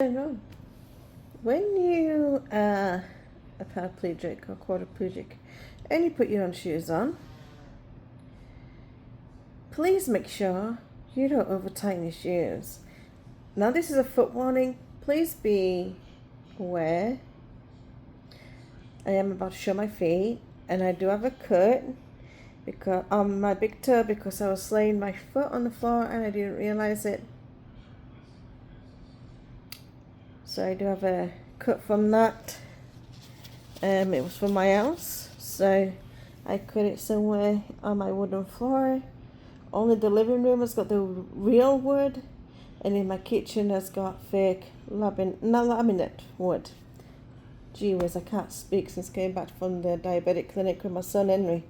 I don't know. When you are a paraplegic or quadriplegic and you put your own shoes on, please make sure you don't over tighten your shoes. Now this is a foot warning. Please be aware. I am about to show my feet and I do have a cut because on my big toe because I was laying my foot on the floor and I didn't realize it. So I do have a cut from that. It was from my house, so I cut it somewhere on my wooden floor. Only the living room has got the real wood, and in my kitchen has got fake laminate wood. Gee whiz, I can't speak since I came back from the diabetic clinic with my son Henry.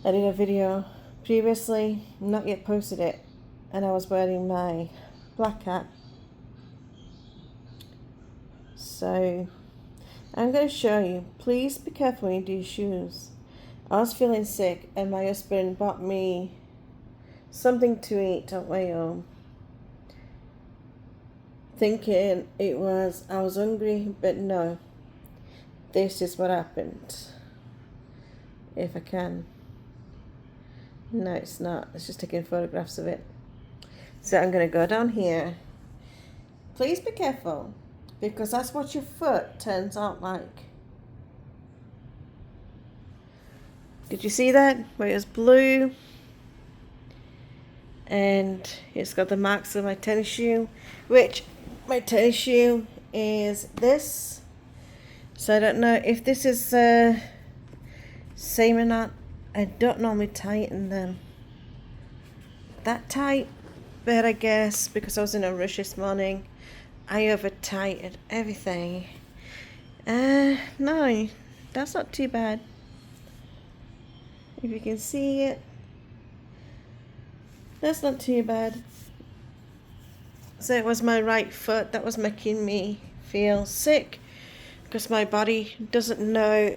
I did a video previously, not yet posted it, and I was wearing my black hat. So I'm going to show you. Please be careful when you do your shoes. I was feeling sick and my husband bought me something to eat on my own, thinking I was hungry, but no. This is what happened. If I can. No, it's not. It's just taking photographs of it. So I'm going to go down here. Please be careful, because that's what your foot turns out like. Did you see that? Where it was blue and it's got the marks of my tennis shoe, which my tennis shoe is this. So I don't know if this is same or not. I don't normally tighten them that tight, but I guess because I was in a rush this morning, I over tightened everything. No, that's not too bad. If you can see it, that's not too bad. So it was my right foot that was making me feel sick, because my body doesn't know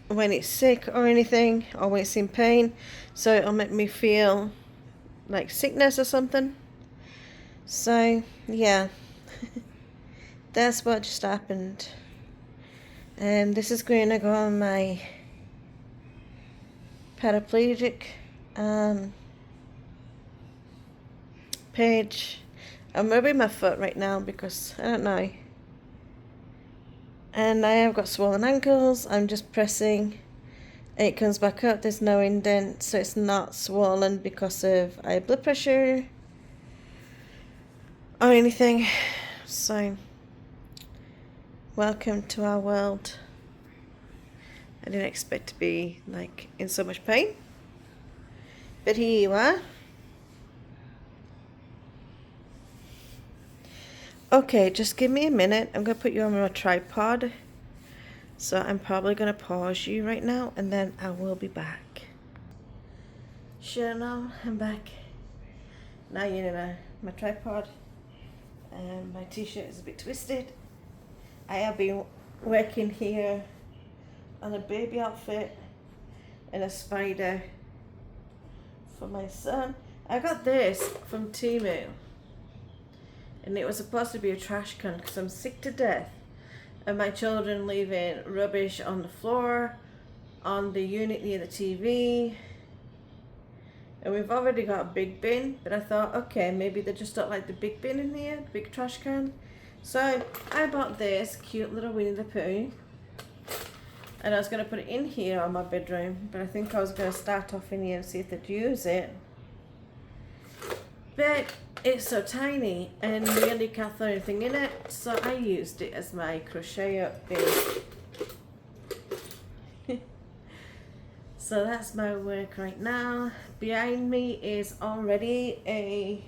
when it's sick or anything, or when it's in pain, so it'll make me feel like sickness or something. So yeah, that's what just happened. And this is going to go on my paraplegic page. I'm rubbing my foot right now because I don't know. And I have got swollen ankles. I'm just pressing. It comes back up. There's no indent, so it's not swollen because of high blood pressure or anything. So, welcome to our world. I didn't expect to be like in so much pain, but here you are. Okay, just give me a minute. I'm going to put you on my tripod. So I'm probably going to pause you right now and then I will be back. Sure, now I'm back. Now you know my tripod. My t-shirt is a bit twisted. I have been working here on a baby outfit and a spider for my son. I got this from Temu. And it was supposed to be a trash can because I'm sick to death of my children leaving rubbish on the floor, on the unit near the TV. And we've already got a big bin, but I thought, okay, maybe they just don't like the big bin in here, the big trash can. So I bought this cute little Winnie the Pooh, and I was going to put it in here on my bedroom, but I think I was going to start off in here and see if they'd use it. But it's so tiny and really can't throw anything in it, so I used it as my crochet up bin. So that's my work right now. Behind me is already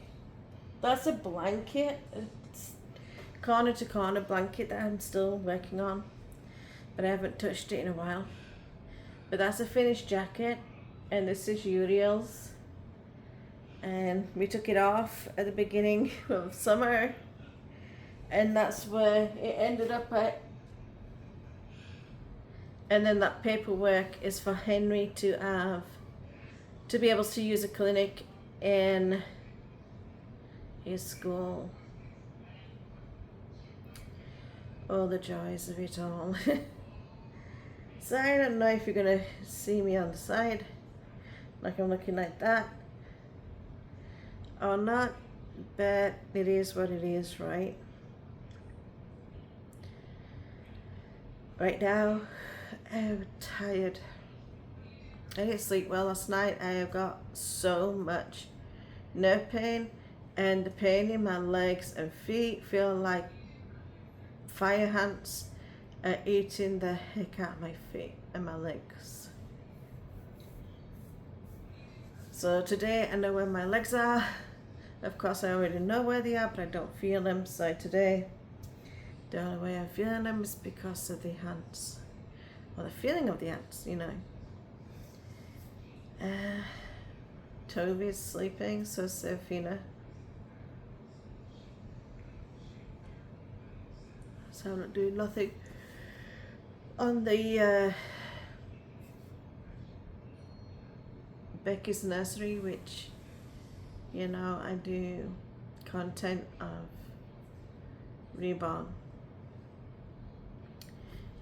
that's a blanket. It's corner to corner blanket that I'm still working on, but I haven't touched it in a while. But that's a finished jacket, and this is Uriel's. And we took it off at the beginning of summer, and that's where it ended up at. And then that paperwork is for Henry to be able to use a clinic in his school. all the joys of it all. So I don't know if you're going to see me on the side, like I'm looking like that, or not, but it is what it is, right? Right now, I'm tired. I didn't sleep well last night. I have got so much nerve pain, and the pain in my legs and feet feel like fire ants are eating the heck out of my feet and my legs. So today I know where my legs are. Of course I already know where they are, but I don't feel them. So today the only way I'm feeling them is because of the ants, or the feeling of the ants, you know. Toby's sleeping, so Sophina. So I'm not doing nothing on the Becky's nursery, which, you know, I do content of Reborn.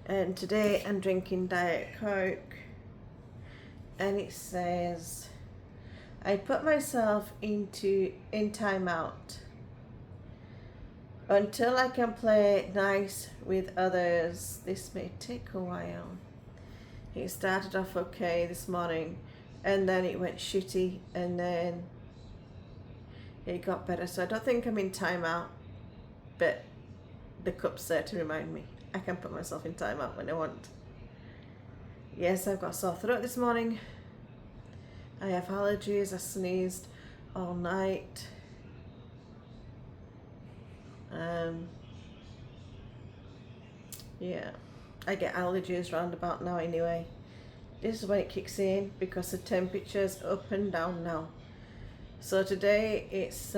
And today I'm drinking Diet Coke, and it says I put myself in timeout until I can play nice with others. This may take a while. It started off okay this morning, and then it went shitty, and then it got better. So I don't think I'm in timeout, but the cup's there to remind me. I can put myself in timeout when I want. Yes, I've got a sore throat this morning. I have allergies. I sneezed all night. Yeah, I get allergies round about now anyway. This is when it kicks in because the temperature's up and down now. So today it's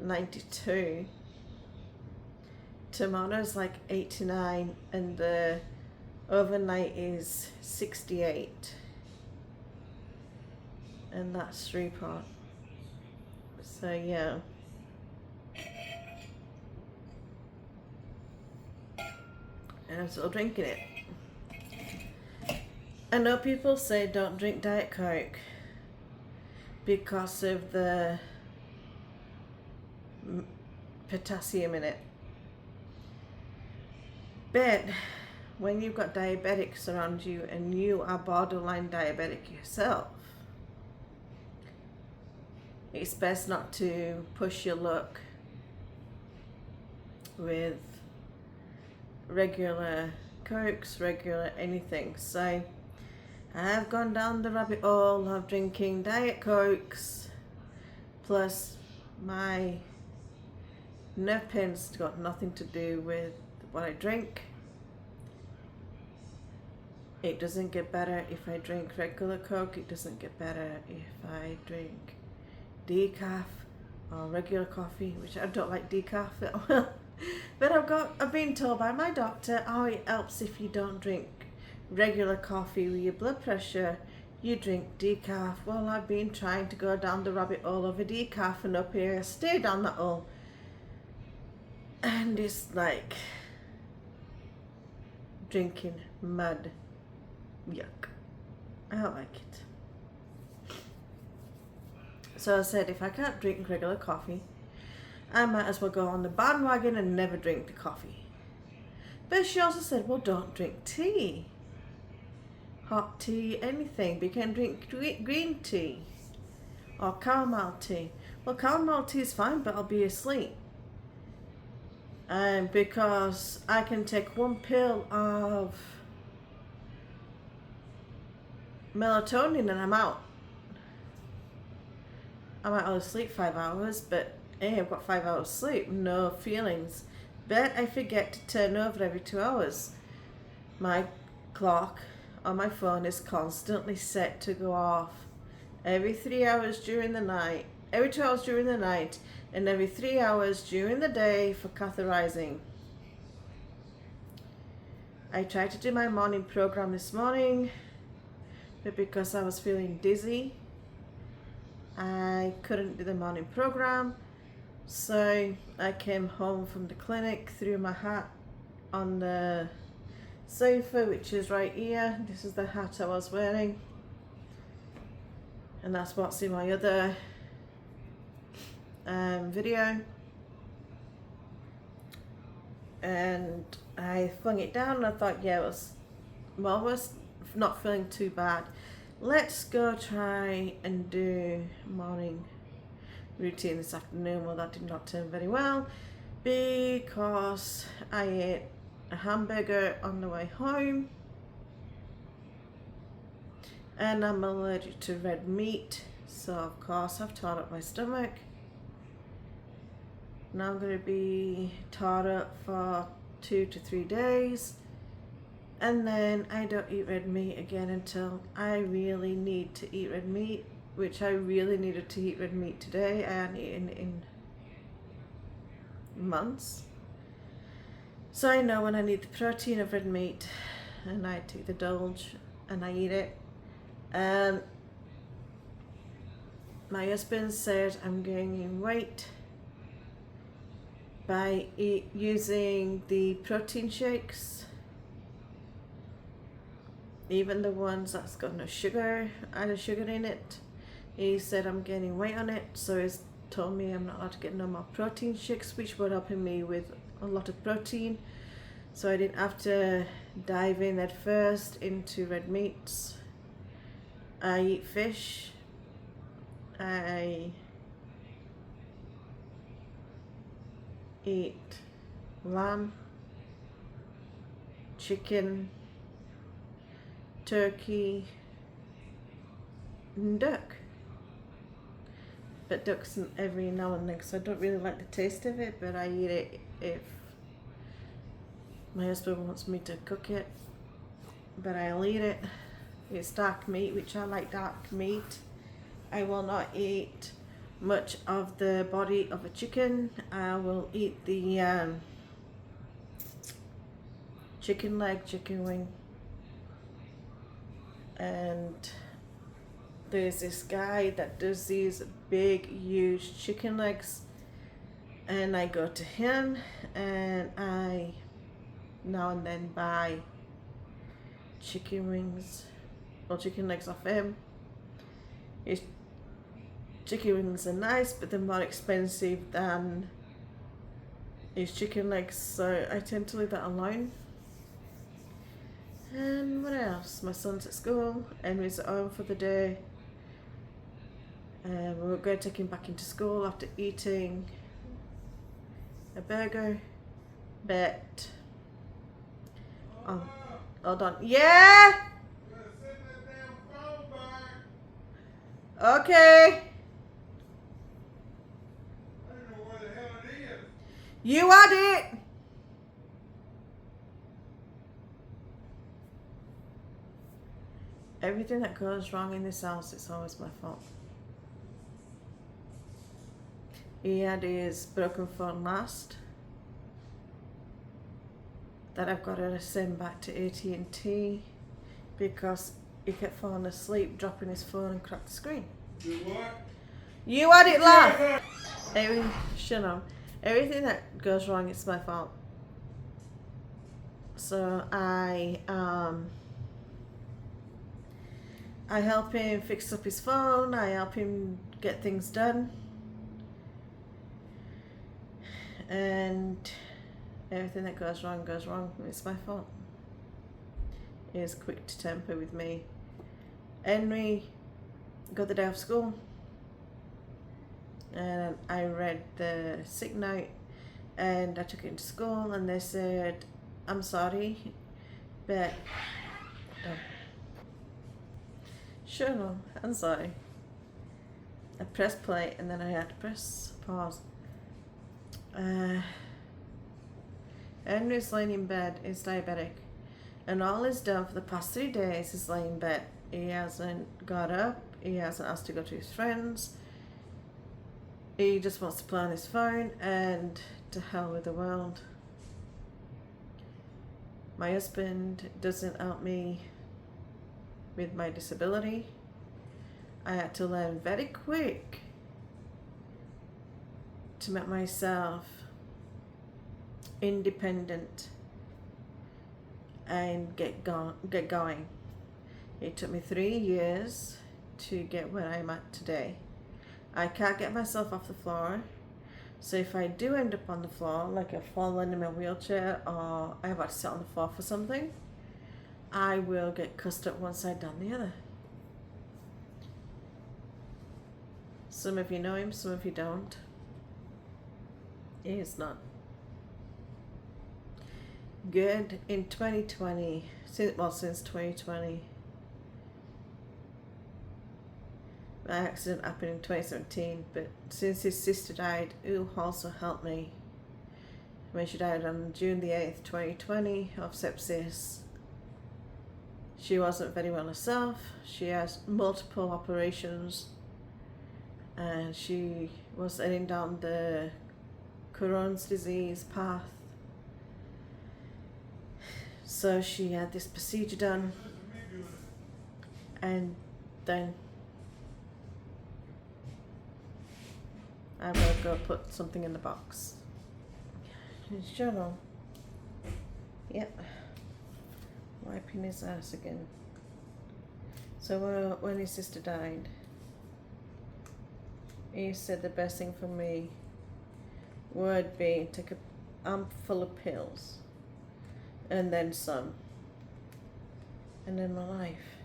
92. Tomorrow's like 89, and the overnight is 68. And that's Shreveport. So yeah. And I'm still drinking it. I know people say don't drink Diet Coke because of the potassium in it. But when you've got diabetics around you and you are borderline diabetic yourself, it's best not to push your luck with regular Cokes, regular anything. So I have gone down the rabbit hole of drinking Diet Cokes, plus my nerve pain's got nothing to do with what I drink. It doesn't get better if I drink regular Coke. It doesn't get better if I drink decaf or regular coffee, which I don't like decaf that well. But I've been told by my doctor, oh, it helps if you don't drink regular coffee with your blood pressure, you drink decaf. Well, I've been trying to go down the rabbit hole of a decaf, and up here I stay down that hole. And it's like drinking mud. Yuck. I don't like it. So I said, if I can't drink regular coffee, I might as well go on the bandwagon and never drink the coffee. But she also said, well, don't drink tea. Hot tea, anything. But you can drink green tea or chamomile tea. Well, chamomile tea is fine, but I'll be asleep. Because I can take one pill of melatonin and I'm out. I might only sleep 5 hours, but hey, I've got 5 hours sleep, no feelings. But I forget to turn over every 2 hours. My clock on my phone is constantly set to go off every 3 hours during the night, every 2 hours during the night, and every 3 hours during the day for catheterizing. I tried to do my morning program this morning, but because I was feeling dizzy, I couldn't do the morning program. So I came home from the clinic, threw my hat on the sofa, which is right here. This is the hat I was wearing, and that's what's in my other video. And I flung it down and I thought, yeah, it was not feeling too bad. Let's go try and do morning routine this afternoon. Well, that did not turn very well because I ate a hamburger on the way home, and I'm allergic to red meat, so of course I've tore up my stomach. Now I'm going to be tore up for 2 to 3 days, and then I don't eat red meat again until I really need to eat red meat, which I really needed to eat red meat today. I hadn't eaten it in months. So I know when I need the protein of red meat, and I take the Dolge and I eat it. My husband said I'm gaining weight by using the protein shakes, even the ones that's got no sugar, either sugar in it. He said I'm gaining weight on it, so he's told me I'm not allowed to get no more protein shakes, which were helping me with a lot of protein, so I didn't have to dive in at first into red meats. I eat fish, I eat lamb, chicken, turkey, and duck. But duck's every now and then because I don't really like the taste of it, but I eat it if my husband wants me to cook it. But I'll eat it. It's dark meat, which I like dark meat. I will not eat much of the body of a chicken. I will eat the chicken leg, chicken wing. And there's this guy that does these big, huge chicken legs, and I go to him and I now and then buy chicken wings or chicken legs off him. His chicken wings are nice, but they're more expensive than his chicken legs, so I tend to leave that alone. And what else? My son's at school, Henry's at home for the day. We're going to take him back into school after eating a burger. But hold on. Yeah. Okay. I don't know where the hell it is. You had it. Everything that goes wrong in this house, it's always my fault. He had his broken phone last, that I've got to send back to AT&T because he kept falling asleep, dropping his phone and cracked the screen. Do what? You had it last. Shalom. Everything that goes wrong, it's my fault. So I help him fix up his phone. I help him get things done. And everything that goes wrong. It's my fault. He is quick to temper with me. Henry got the day off school, and I read the sick note, and I took it to school, and they said, "I'm sorry, but sure, no, I'm sorry." I pressed play, and then I had to press pause. Henry's laying in bed, he's diabetic, and all he's done for the past 3 days is lay in bed. He hasn't got up, he hasn't asked to go to his friends, he just wants to play on his phone, and to hell with the world. My husband doesn't help me with my disability. I had to learn very quick to make myself independent and get going. It took me 3 years to get where I'm at today. I can't get myself off the floor. So if I do end up on the floor, like I've fallen in my wheelchair or I have to sit on the floor for something, I will get cussed up one side down the other. Some of you know him, some of you don't. He is not good in 2020, since 2020. My accident happened in 2017, but since his sister died, who also helped me, when she died on June the 8th, 2020 of sepsis, she wasn't very well herself. She has multiple operations and she was heading down the Crohn's disease path. So she had this procedure done, and then I will go put something in the box. Shalom. Yep. Wiping his ass again. So when his sister died, he said the best thing for me would be take a armful of pills and then some, and then my life.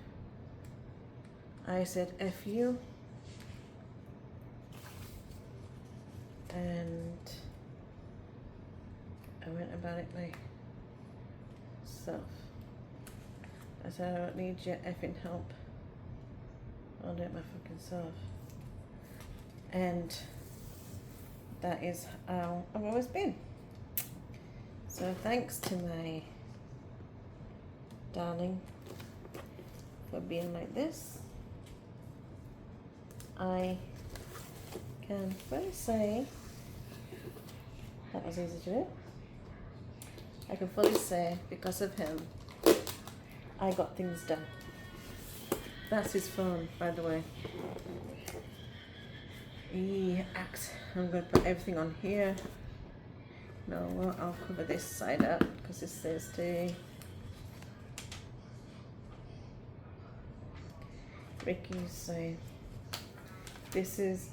I said F you, and I went about it myself. I said, I don't need your effing help. I'll do it my fucking self. And that is how I've always been. So thanks to my darling for being like this. I can fully say, that was easy to do. I can fully say, because of him, I got things done. That's his phone, by the way. I'm going to put everything on here. No, well, I'll cover this side up because it says to Ricky's side. This is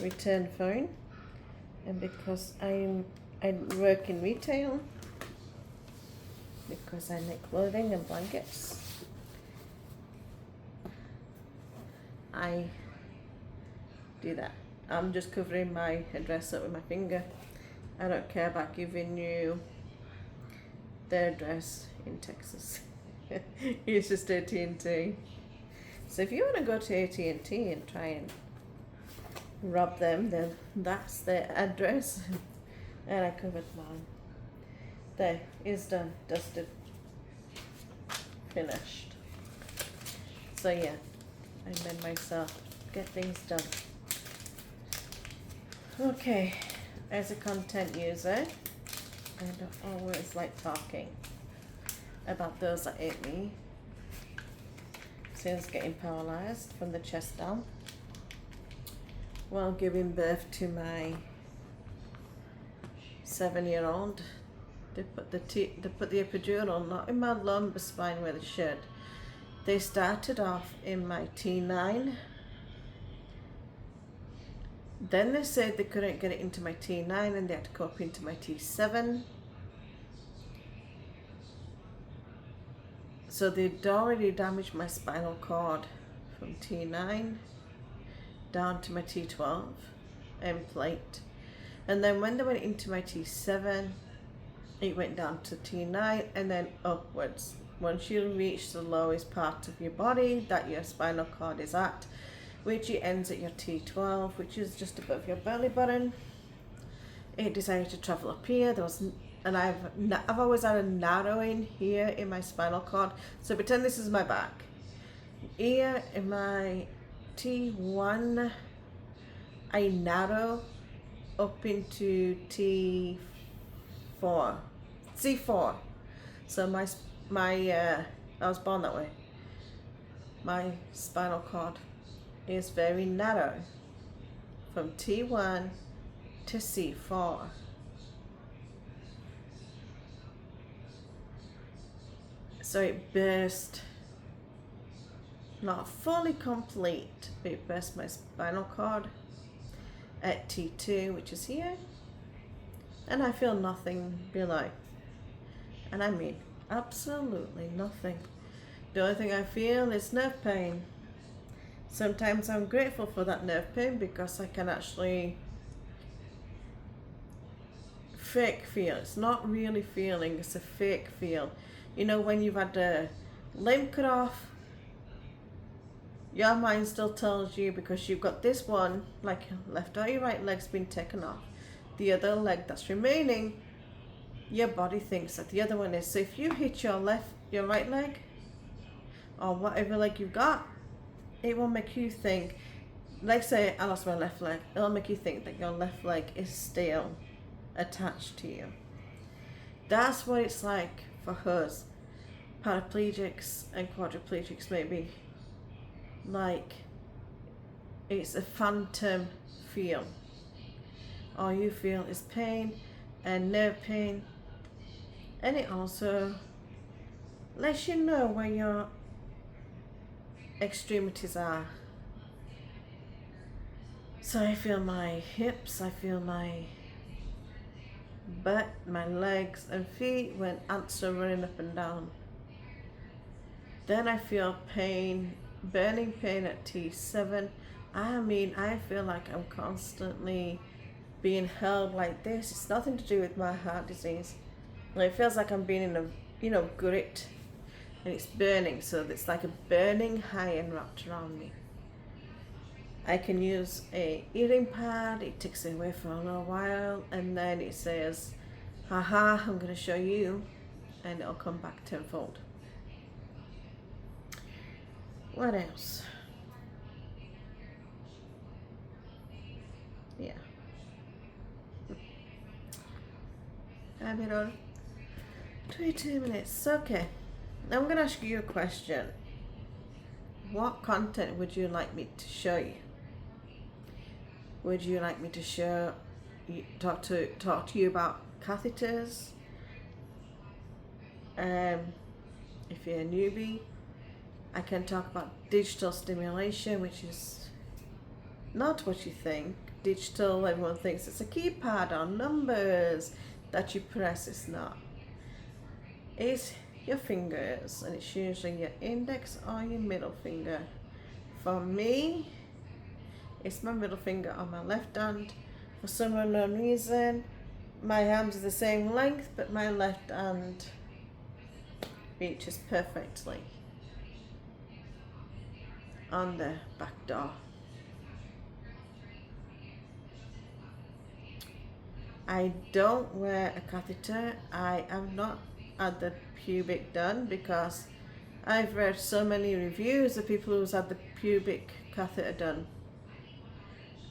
return phone, and because I work in retail, because I make clothing and blankets, I do that. I'm just covering my address up with my finger. I don't care about giving you the address in Texas. It's just AT&T. So if you want to go to AT&T and try and rob them, then that's their address. And I covered mine. There, it's done, dusted, finished. So yeah, I made myself get things done. Okay, as a content user, I don't always like talking about those that hate me. Since getting paralyzed from the chest down while giving birth to my 7-year-old, they put the epidural not in my lumbar spine where they should. They started off in my T9. Then they said they couldn't get it into my T9 and they had to go up into my T7. So they'd already damaged my spinal cord from T9 down to my T12 end plate. And then when they went into my T7, it went down to T9 and then upwards. Once you reach the lowest part of your body that your spinal cord is at, which it ends at your T12, which is just above your belly button, it decided to travel up here. And I've always had a narrowing here in my spinal cord. So pretend this is my back. Here in my T1, I narrow up into C4. So I was born that way. My spinal cord is very narrow from T1 to C4. So it burst, not fully complete, but it burst my spinal cord at T2, which is here, and I feel nothing below. And I mean absolutely nothing. The only thing I feel is nerve pain. Sometimes I'm grateful for that nerve pain because I can actually fake feel. It's not really feeling, it's a fake feel. You know, when you've had a limb cut off, your mind still tells you, because you've got this one, like left or your right leg's been taken off, the other leg that's remaining, your body thinks that the other one is. So if you hit your right leg, or whatever leg you've got, it will make you think, like say I lost my left leg, it'll make you think that your left leg is still attached to you. That's what it's like for us, paraplegics and quadriplegics, maybe. Like, it's a phantom feel. All you feel is pain and nerve pain, and it also lets you know where your extremities are. So I feel my hips, I feel my butt, my legs and feet when ants are running up and down. Then I feel pain, burning pain at T7. I mean, I feel like I'm constantly being held like this. It's nothing to do with my heart disease. It feels like I'm being in a, grit, and it's burning. So it's like a burning iron wrapped around me. I can use a heating pad. It takes it away for a little while, and then it says, haha, I'm going to show you, and it'll come back tenfold. What else? Yeah. I've been on 22 minutes. Okay. Now I'm going to ask you a question. What content would you like me to show you? Would you like me to talk to you about catheters? If you're a newbie, I can talk about digital stimulation, which is not what you think. Digital, everyone thinks it's a keypad or numbers that you press. It's not. It's your fingers, and it's usually your index or your middle finger. For me, it's my middle finger on my left hand. For some unknown reason, my hands are the same length, but my left hand reaches perfectly on the back door. I don't wear a catheter. I have not had the pubic done because I've read so many reviews of people who's had the pubic catheter done,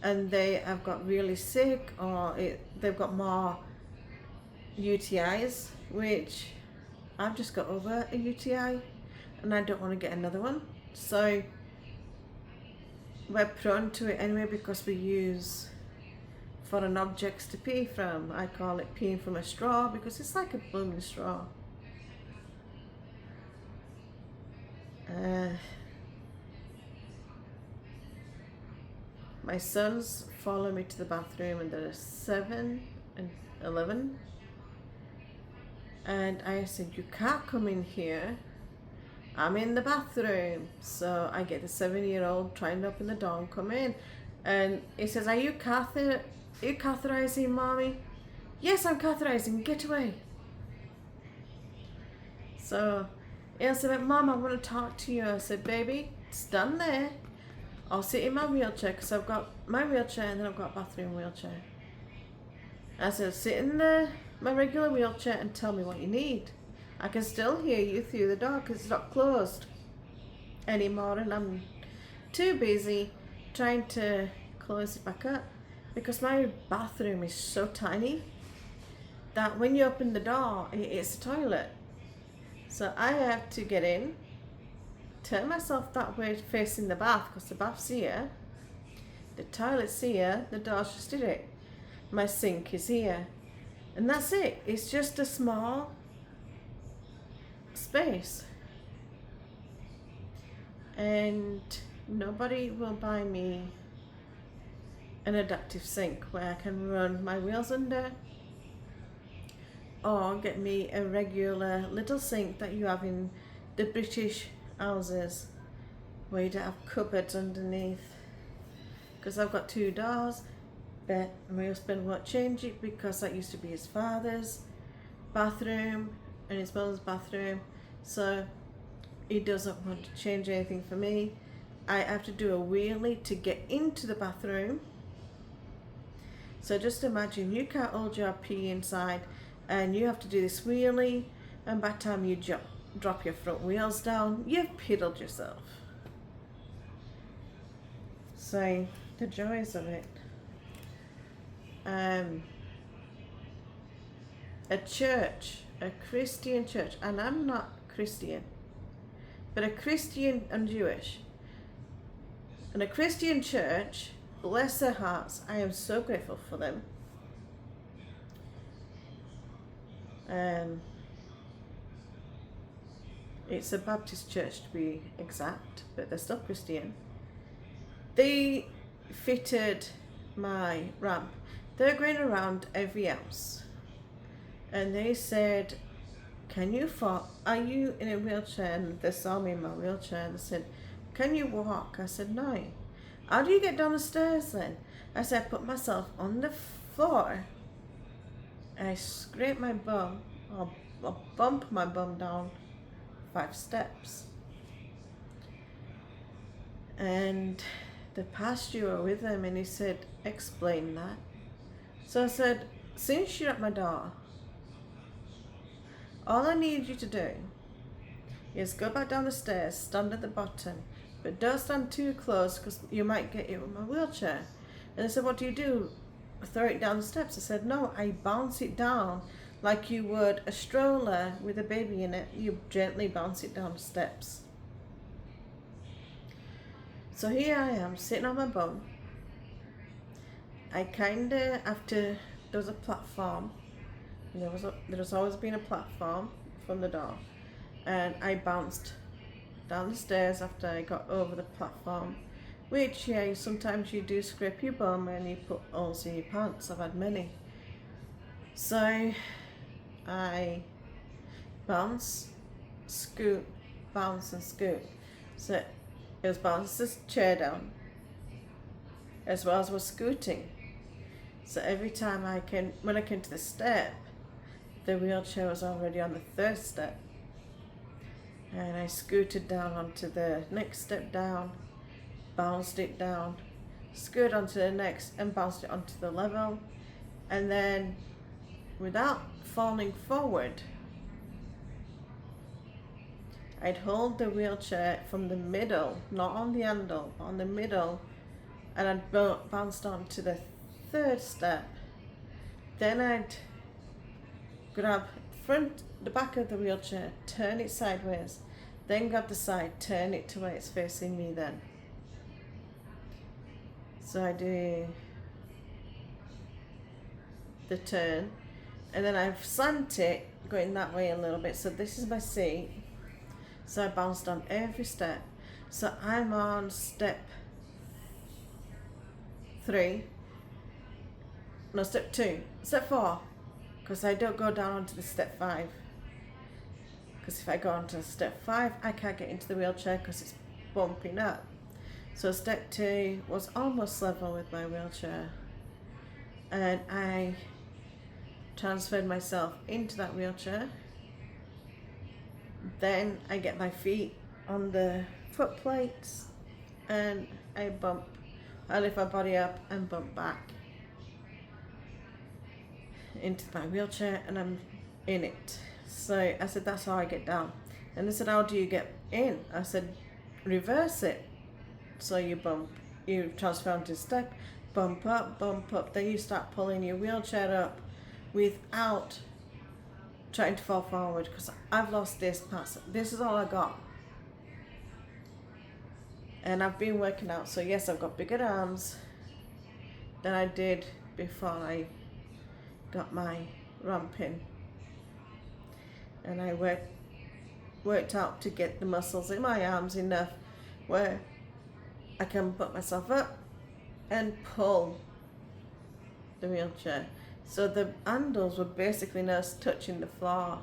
and they have got really sick, or they've got more UTIs, which I've just got over a UTI and I don't want to get another one. So we're prone to it anyway because we use foreign objects to pee from. I call it peeing from a straw because it's like a blooming straw. My sons follow me to the bathroom, and they're 7 and 11. And I said, you can't come in here. I'm in the bathroom. So I get the 7-year-old trying to open the door and come in. And he says, are you catheterizing, mommy? Yes, I'm catheterizing. Get away. So he said, Mom, I want to talk to you. I said, baby, stand there. I'll sit in my wheelchair because I've got my wheelchair and then I've got a bathroom wheelchair. I said, sit in my regular wheelchair and tell me what you need. I can still hear you through the door because it's not closed anymore, and I'm too busy trying to close it back up because my bathroom is so tiny that when you open the door, it's a toilet. So I have to get in turn myself that way facing the bath, because the bath's here, the toilet's here, the door's just did it. My sink is here. And that's it. It's just a small space. And nobody will buy me an adaptive sink where I can run my wheels under, or get me a regular little sink that you have in the British houses where you don't have cupboards underneath. Because I've got 2 doors, but my husband won't change it because that used to be his father's bathroom and his mother's bathroom, so he doesn't want to change anything for me. I have to do a wheelie to get into the bathroom. So just imagine you can't hold your pee inside and you have to do this wheelie, and by the time you drop your front wheels down, you've piddled yourself. So the joys of it. A church, a Christian church, and I'm not Christian, but a Christian and Jewish, and a Christian church, bless their hearts, I am so grateful for them. It's a Baptist church to be exact, but they're still Christian. They fitted my ramp. They're going around every house, and they said, can you fall? Are you in a wheelchair? And they saw me in my wheelchair and they said, can you walk? I said, no. How do you get down the stairs then? I said, I put myself on the floor. I scrape my bum, I'll bump my bum down 5 steps. And the pastor were with him and he said, explain that. So I said, since you're at my door, all I need you to do is go back down the stairs, stand at the bottom, but don't stand too close because you might get hit with my wheelchair. And they said, what do you do? Throw it down the steps? I said, no, I bounce it down like you would a stroller with a baby in it. You gently bounce it down the steps. So here I am, sitting on my bum. I kind of, after there was a platform, and there's always been a platform from the door, and I bounced down the stairs after I got over the platform, which, yeah, sometimes you do scrape your bum and you put holes in your pants. I've had many. So I bounce, scoot, bounce and scoot. So it was bouncing the chair down as well as was scooting. So every time when I came to the step, the wheelchair was already on the 3rd step. And I scooted down onto the next step down, bounced it down, scooted onto the next and bounced it onto the level. And then without falling forward, I'd hold the wheelchair from the middle, not on the handle, on the middle, and I'd bounced onto the 3rd step. Then I'd grab the back of the wheelchair, turn it sideways, then grab the side, turn it to where it's facing me then. So I do the turn, and then I've slant it going that way a little bit. So this is my seat. So I bounced on every step. So I'm on step 3. No, step 2. Step 4. Because I don't go down onto the step 5. Because if I go onto step 5, I can't get into the wheelchair because it's bumping up. So step 2 was almost level with my wheelchair. And I transferred myself into that wheelchair. Then I get my feet on the foot plates and I lift my body up and bump back into my wheelchair and I'm in it. So I said, that's how I get down. And they said, how do you get in? I said, reverse it. So you transfer onto step, bump up, then you start pulling your wheelchair up without trying to fall forward, because I've lost this part. This is all I got. And I've been working out, so yes, I've got bigger arms than I did before I got my rump in. And I worked out to get the muscles in my arms enough where I can put myself up and pull the wheelchair. So the handles were basically just touching the floor.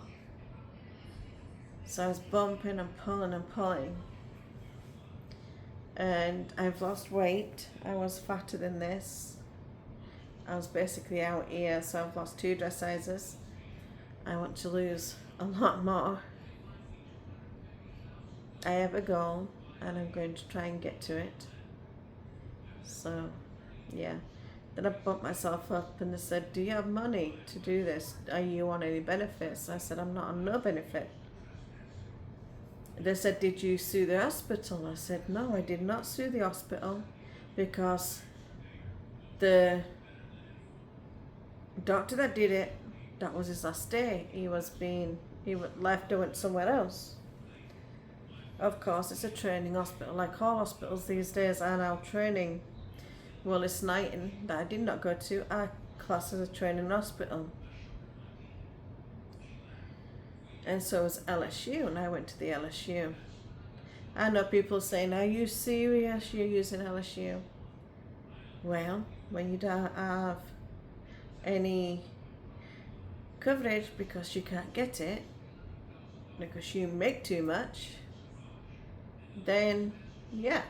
So I was bumping and pulling and pulling. And I've lost weight. I was fatter than this. I was basically out here, so I've lost 2 dress sizes. I want to lose a lot more. I have a goal and I'm going to try and get to it. So, yeah. Then I bumped myself up and they said, do you have money to do this? Are you on any benefits? I said, I'm not on no benefit. They said, did you sue the hospital? I said, no, I did not sue the hospital because the doctor that did it, that was his last day. He left and went somewhere else. Of course, it's a training hospital. Like all hospitals these days are now training. Willis Knighton, that I did not go to, are classed as a training hospital. And so was LSU, and I went to the LSU. I know people saying, are you serious you're using LSU? Well, when you don't have any coverage because you can't get it, because you make too much, then yeah,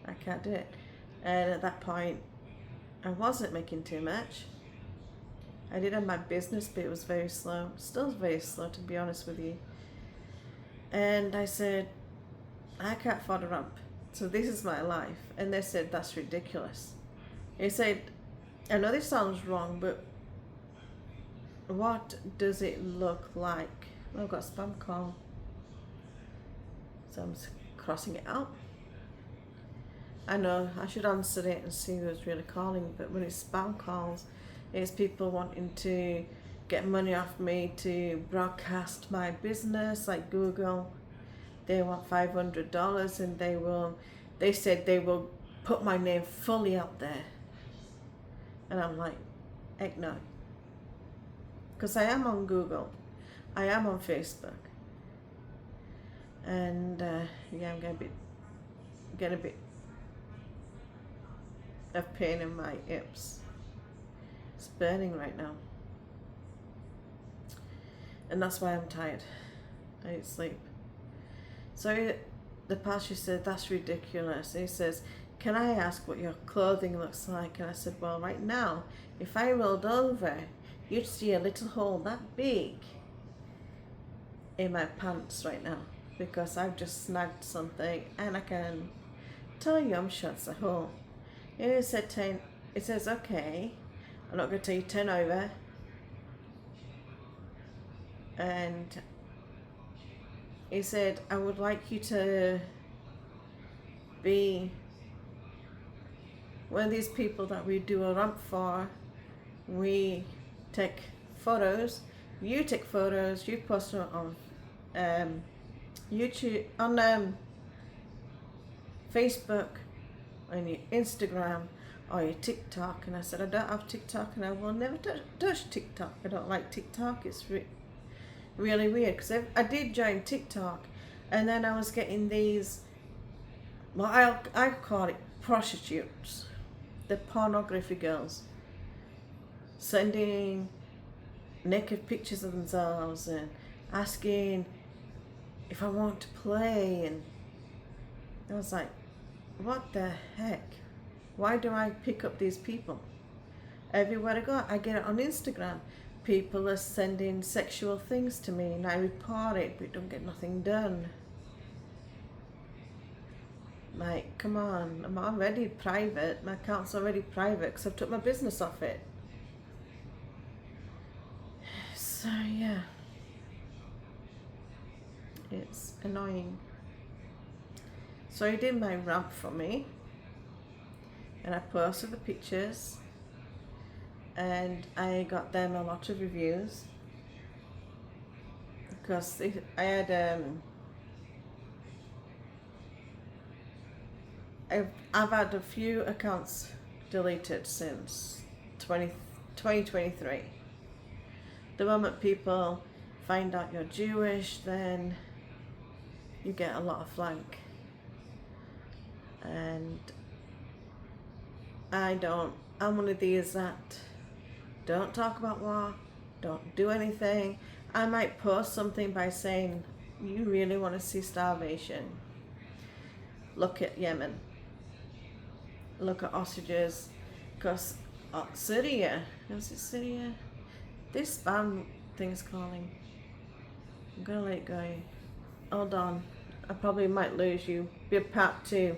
I can't do it. And at that point, I wasn't making too much. I did have my business, but it was very slow. Still very slow, to be honest with you. And I said, I can't afford a rump, so this is my life. And they said, that's ridiculous. They said, I know this sounds wrong, but what does it look like? Oh, I've got a spam call. So I'm crossing it out. I know I should answer it and see who's really calling, but when it's spam calls, it's people wanting to get money off me to broadcast my business, like Google. They want $500 and they said they will put my name fully out there. And I'm like, heck no. Because I am on Google. I am on Facebook. And yeah, I'm going to get a bit of pain in my hips. It's burning right now. And that's why I'm tired. I need sleep. So the pastor said, that's ridiculous. He says, can I ask what your clothing looks like? And I said, well, right now, if I rolled over, you'd see a little hole that big in my pants right now, because I've just snagged something and I can tell you I'm sure it's a hole. And he said, it says, okay, I'm not going to tell you, turn over. And he said, I would like you to be one of these people that we do a ramp for. We take photos, you take photos, you post it on YouTube, on Facebook, on your Instagram, or your TikTok. And I said, I don't have TikTok and I will never touch TikTok. I don't like TikTok. It's really weird, because I did join TikTok and then I was getting these, well, I call it prostitutes, the pornography girls, sending naked pictures of themselves and asking if I want to play. And I was like, what the heck? Why do I pick up these people? Everywhere I go, I get it on Instagram. People are sending sexual things to me and I report it, but don't get nothing done. Like, come on, I'm already private. My account's already private because I've took my business off it. So yeah, it's annoying. So he did my ramp for me and I posted the pictures and I got them a lot of reviews because I had I've had a few accounts deleted since 2023. The moment people find out you're Jewish, then you get a lot of flank. And I'm one of these that don't talk about war, don't do anything. I might post something by saying, you really want to see starvation? Look at Yemen. Look at hostages. Because Syria, is it Syria? This spam thing's calling. I'm gonna let it go. Hold on. I probably might lose you. Be a part 2.